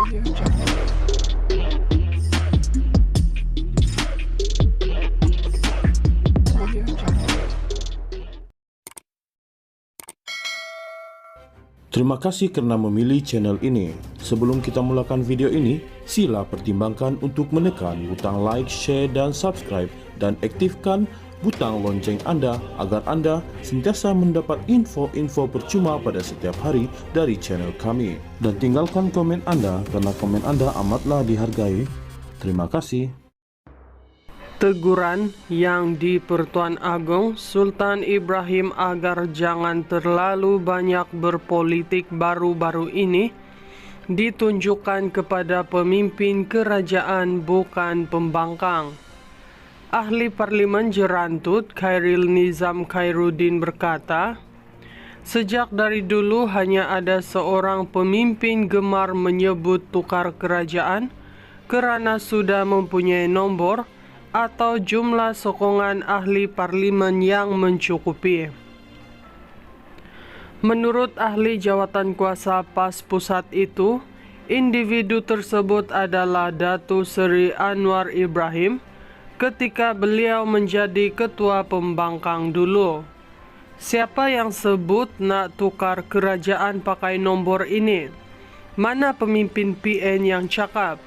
Terima kasih karena memilih channel ini. Sebelum kita mulakan video ini, sila pertimbangkan untuk menekan butang like, share, dan subscribe, dan aktifkan butang lonceng Anda agar Anda sentiasa mendapat info-info percuma pada setiap hari dari channel kami. Dan tinggalkan komen Anda karena komen Anda amatlah dihargai. Terima kasih. Teguran yang di Pertuan Agong Sultan Ibrahim agar jangan terlalu banyak berpolitik baru-baru ini ditunjukkan kepada pemimpin kerajaan bukan pembangkang. Ahli Parlimen Jerantut Khairil Nizam Khairuddin berkata, sejak dari dulu hanya ada seorang pemimpin gemar menyebut tukar kerajaan kerana sudah mempunyai nombor atau jumlah sokongan ahli parlimen yang mencukupi. Menurut ahli jawatan kuasa PAS pusat itu, individu tersebut adalah Datuk Seri Anwar Ibrahim ketika beliau menjadi ketua pembangkang dulu. Siapa yang sebut nak tukar kerajaan pakai nombor ini? Mana pemimpin PN yang cakap?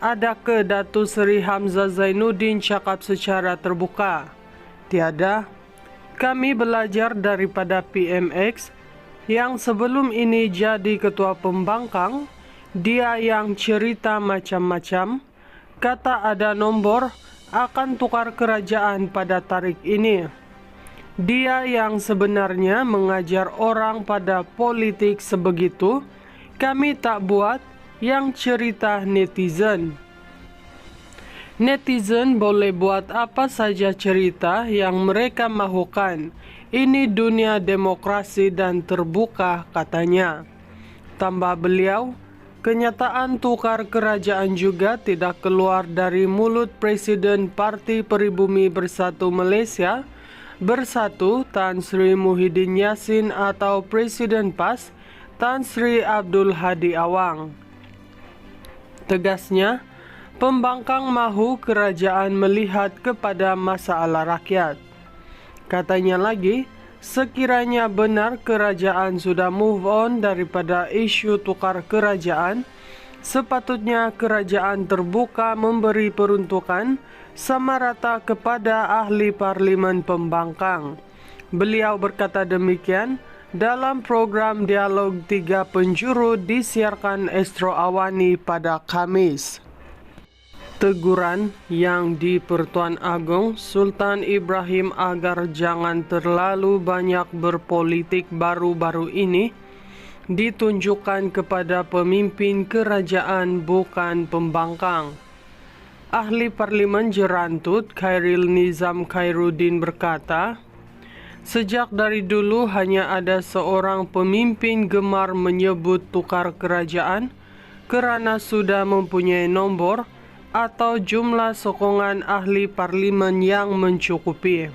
Adakah Datuk Seri Hamzah Zainuddin cakap secara terbuka? Tiada. Kami belajar daripada PMX yang sebelum ini jadi ketua pembangkang, dia yang cerita macam-macam, kata ada nombor akan tukar kerajaan pada tarikh ini. Dia yang sebenarnya mengajar orang pada politik sebegitu, kami tak buat yang cerita netizen. Netizen boleh buat apa saja cerita yang mereka mahukan. Ini dunia demokrasi dan terbuka, katanya. Tambah beliau, kenyataan tukar kerajaan juga tidak keluar dari mulut Presiden Parti Peribumi Bersatu Malaysia Bersatu Tan Sri Muhyiddin Yassin atau Presiden PAS Tan Sri Abdul Hadi Awang. Tegasnya, pembangkang mahu kerajaan melihat kepada masalah rakyat. Katanya lagi, sekiranya benar kerajaan sudah move on daripada isu tukar kerajaan, sepatutnya kerajaan terbuka memberi peruntukan sama rata kepada ahli parlimen pembangkang. Beliau berkata demikian dalam program Dialog 3 Penjuru disiarkan Astro Awani pada Khamis. Teguran yang di Pertuan Agong Sultan Ibrahim agar jangan terlalu banyak berpolitik baru-baru ini ditunjukkan kepada pemimpin kerajaan bukan pembangkang. Ahli Parlimen Jerantut Khairil Nizam Khairuddin berkata, sejak dari dulu hanya ada seorang pemimpin gemar menyebut tukar kerajaan kerana sudah mempunyai nombor atau jumlah sokongan ahli parlimen yang mencukupi.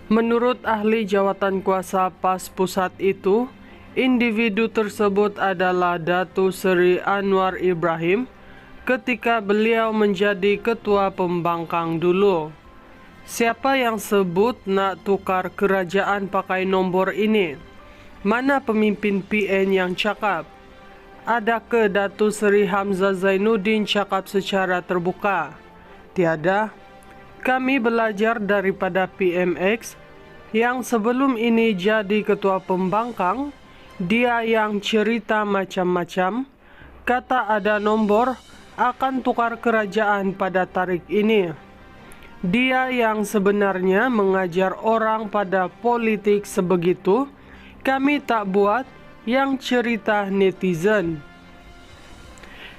Menurut ahli jawatan kuasa PAS pusat itu, individu tersebut adalah Datuk Seri Anwar Ibrahim ketika beliau menjadi ketua pembangkang dulu. Siapa yang sebut nak tukar kerajaan pakai nombor ini? Mana pemimpin PN yang cakap? Adakah Datuk Seri Hamzah Zainuddin cakap secara terbuka? Tiada. Kami belajar daripada PMX yang sebelum ini jadi ketua pembangkang, dia yang cerita macam-macam, kata ada nombor akan tukar kerajaan pada tarikh ini. Dia yang sebenarnya mengajar orang pada politik sebegitu, kami tak buat yang cerita netizen.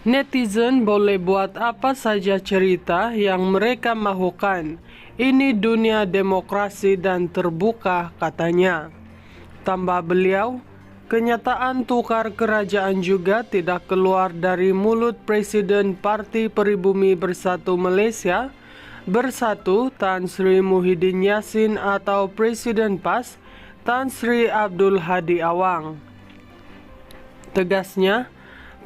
Netizen boleh buat apa saja cerita yang mereka mahukan. Ini dunia demokrasi dan terbuka, katanya. Tambah beliau, kenyataan tukar kerajaan juga tidak keluar dari mulut Presiden Parti Peribumi Bersatu Malaysia Bersatu Tan Sri Muhyiddin Yassin atau Presiden PAS Tan Sri Abdul Hadi Awang. Tegasnya,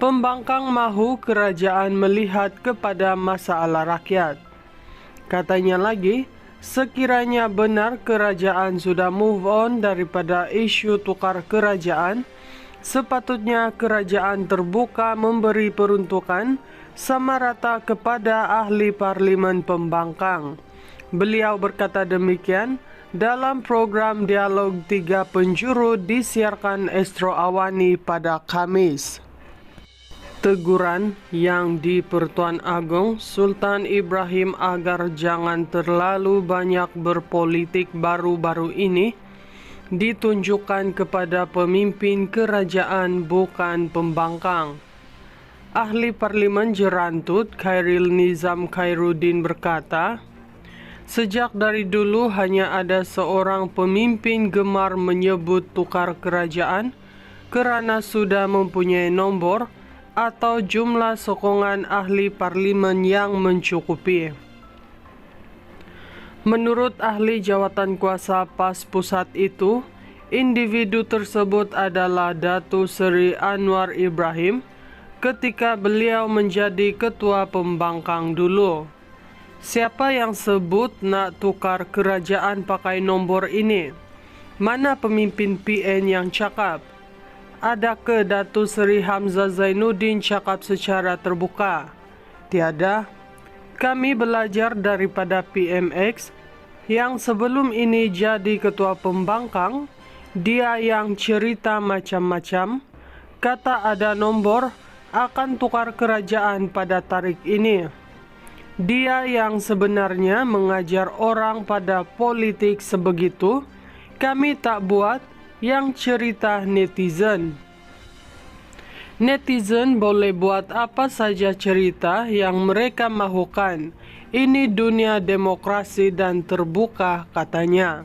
Pembangkang mahu kerajaan melihat kepada masalah rakyat. Katanya lagi, sekiranya benar kerajaan sudah move on daripada isu tukar kerajaan, sepatutnya kerajaan terbuka memberi peruntukan sama rata kepada ahli parlimen pembangkang. Beliau berkata demikian dalam program Dialog 3 Penjuru disiarkan Astro Awani pada Khamis. Teguran yang di Pertuan Agong Sultan Ibrahim agar jangan terlalu banyak berpolitik baru-baru ini ditunjukkan kepada pemimpin kerajaan bukan pembangkang. Ahli Parlimen Jerantut Khairil Nizam Khairuddin berkata, sejak dari dulu hanya ada seorang pemimpin gemar menyebut tukar kerajaan kerana sudah mempunyai nombor atau jumlah sokongan ahli parlimen yang mencukupi. Menurut ahli jawatan kuasa PAS pusat itu, individu tersebut adalah Datuk Seri Anwar Ibrahim ketika beliau menjadi ketua pembangkang dulu. Siapa yang sebut nak tukar kerajaan pakai nombor ini? Mana pemimpin PN yang cakap? Adakah Datuk Seri Hamzah Zainuddin cakap secara terbuka? Tiada. Kami belajar daripada PMX yang sebelum ini jadi ketua pembangkang, dia yang cerita macam-macam, kata ada nombor akan tukar kerajaan pada tarikh ini. Dia yang sebenarnya mengajar orang pada politik sebegitu, kami tak buat yang cerita netizen. Netizen boleh buat apa saja cerita yang mereka mahukan. Ini dunia demokrasi dan terbuka, katanya.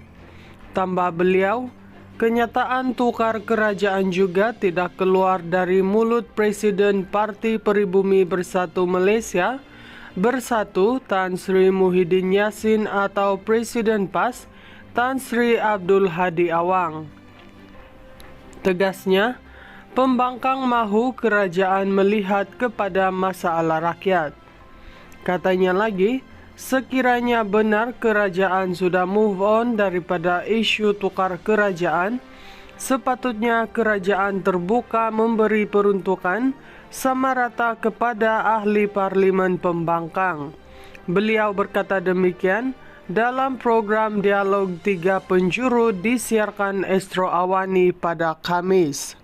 Tambah beliau, kenyataan tukar kerajaan juga tidak keluar dari mulut Presiden Parti Peribumi Bersatu Malaysia, Bersatu Tan Sri Muhyiddin Yassin atau Presiden PAS Tan Sri Abdul Hadi Awang. Tegasnya, pembangkang mahu kerajaan melihat kepada masalah rakyat. Katanya lagi, sekiranya benar kerajaan sudah move on daripada isu tukar kerajaan, sepatutnya kerajaan terbuka memberi peruntukan sama rata kepada ahli parlimen pembangkang. Beliau berkata demikian dalam program Dialog 3 Penjuru disiarkan Astro Awani pada Khamis.